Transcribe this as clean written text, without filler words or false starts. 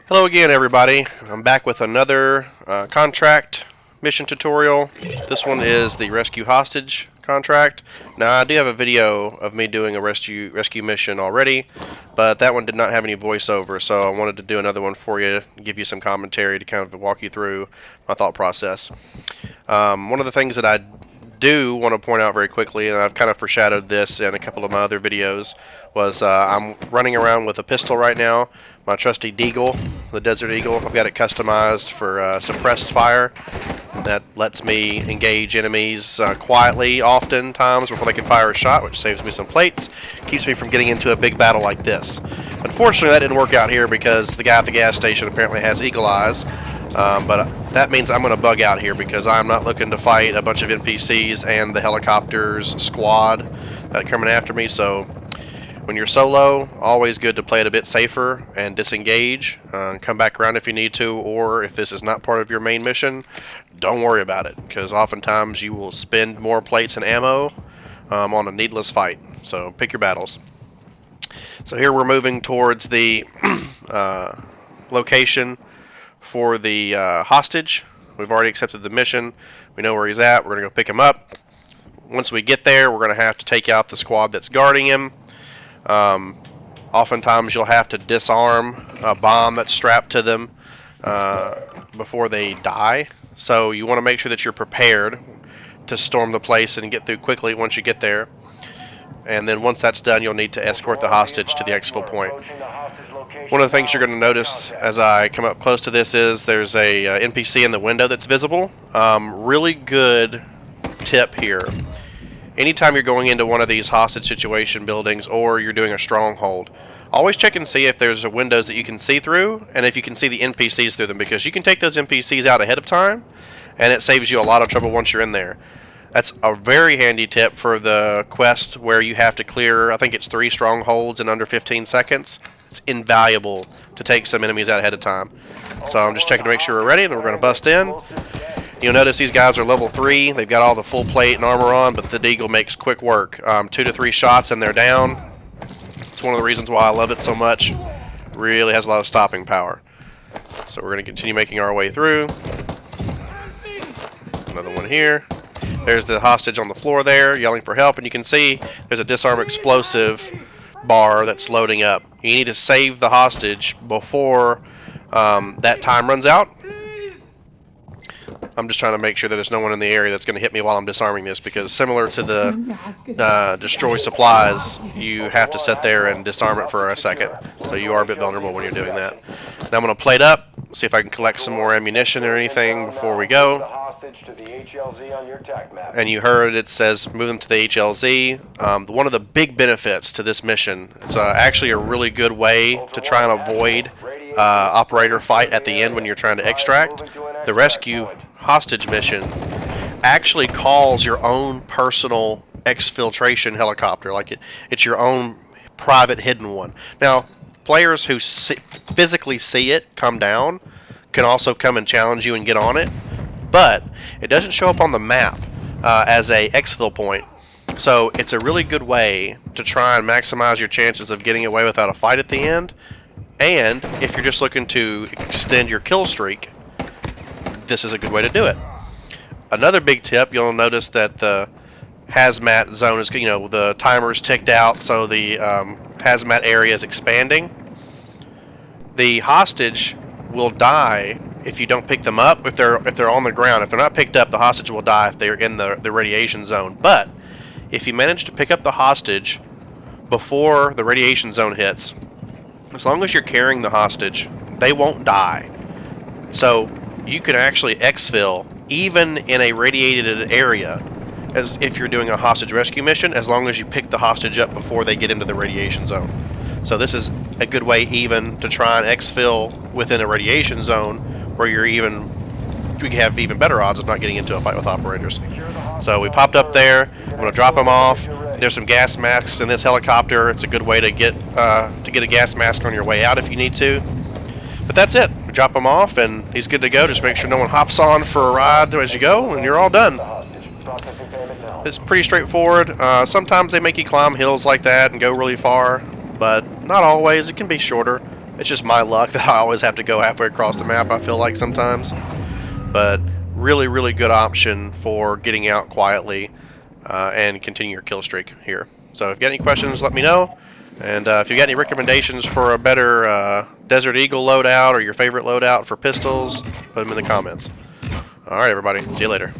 Hello again, everybody. I'm back with another contract mission tutorial. This one is the rescue hostage contract. Now, I do have a video of me doing a rescue mission already, but that one did not have any voiceover, so I wanted to do another one for you, give you some commentary to kind of walk you through my thought process. One of the things that I do want to point out very quickly, and I've kind of foreshadowed this in a couple of my other videos, was I'm running around with a pistol right now, my trusty DEAGLE, the Desert Eagle. I've got it customized for suppressed fire. That lets me engage enemies quietly oftentimes before they can fire a shot, which saves me some plates, keeps me from getting into a big battle like this. Unfortunately, that didn't work out here because the guy at the gas station apparently has eagle eyes. But that means I'm going to bug out here because I'm not looking to fight a bunch of NPCs and the helicopters squad that are coming after me. So when you're solo, always good to play it a bit safer and disengage. Come back around if you need to, or if this is not part of your main mission, don't worry about it, because oftentimes you will spend more plates and ammo on a needless fight. So pick your battles. So here we're moving towards the location for the hostage. We've already accepted the mission. We know where he's at. We're going to go pick him up. Once we get there, we're going to have to take out the squad that's guarding him. Oftentimes you'll have to disarm a bomb that's strapped to them before they die. So you want to make sure that you're prepared to storm the place and get through quickly once you get there. And then once that's done, you'll need to escort the hostage to the exfil point. One of the things you're going to notice as I come up close to this is there's a NPC in the window that's visible. Really good tip here. Anytime you're going into one of these hostage situation buildings or you're doing a stronghold, always check and see if there's windows that you can see through and if you can see the NPCs through them, because you can take those NPCs out ahead of time and it saves you a lot of trouble once you're in there. That's a very handy tip for the quest where you have to clear, I think it's 3 strongholds in under 15 seconds. It's invaluable to take some enemies out ahead of time. So I'm just checking to make sure we're ready, and we're going to bust in. You'll notice these guys are level 3. They've got all the full plate and armor on, but the DEAGLE makes quick work. 2 to 3 shots and they're down. It's one of the reasons why I love it so much. Really has a lot of stopping power. So we're going to continue making our way through. Another one here. There's the hostage on the floor there, yelling for help, and you can see there's a disarm explosive bar that's loading up. You need to save the hostage before that time runs out. I'm just trying to make sure that there's no one in the area that's going to hit me while I'm disarming this, because similar to the destroy supplies, you have to sit there and disarm it for a second. So you are a bit vulnerable when you're doing that. Now I'm going to plate up, see if I can collect some more ammunition or anything before we go. And you heard it says move them to the HLZ. One of the big benefits to this mission, it's actually a really good way to try and avoid operator fight at the end when you're trying to extract. The rescue hostage mission actually calls your own personal exfiltration helicopter. Like it's your own private hidden one. Now, players who physically see it come down can also come and challenge you and get on it, but it doesn't show up on the map as a exfil point. So it's a really good way to try and maximize your chances of getting away without a fight at the end. And if you're just looking to extend your kill streak, this is a good way to do it. Another big tip, you'll notice that the hazmat zone is, the timer is ticked out, so the hazmat area is expanding. The hostage will die if you don't pick them up. If they're on the ground, if they're not picked up, the hostage will die if they're in the radiation zone. But if you manage to pick up the hostage before the radiation zone hits, as long as you're carrying the hostage, they won't die. So you can actually exfil even in a radiated area, as if you're doing a hostage rescue mission, as long as you pick the hostage up before they get into the radiation zone. So this is a good way even to try and exfil within a radiation zone where you have even better odds of not getting into a fight with operators. So we popped up there. I'm going to drop them off. There's some gas masks in this helicopter. It's a good way to get a gas mask on your way out if you need to. But that's it. We drop him off and he's good to go. Just make sure no one hops on for a ride as you go, and you're all done. It's pretty straightforward. Sometimes they make you climb hills like that and go really far, but not always. It can be shorter. It's just my luck that I always have to go halfway across the map, I feel like sometimes. But really, really good option for getting out quietly and continue your kill streak here. So if you got any questions, let me know. And if you got any recommendations for a better Desert Eagle loadout or your favorite loadout for pistols, put them in the comments. Alright, everybody. See you later.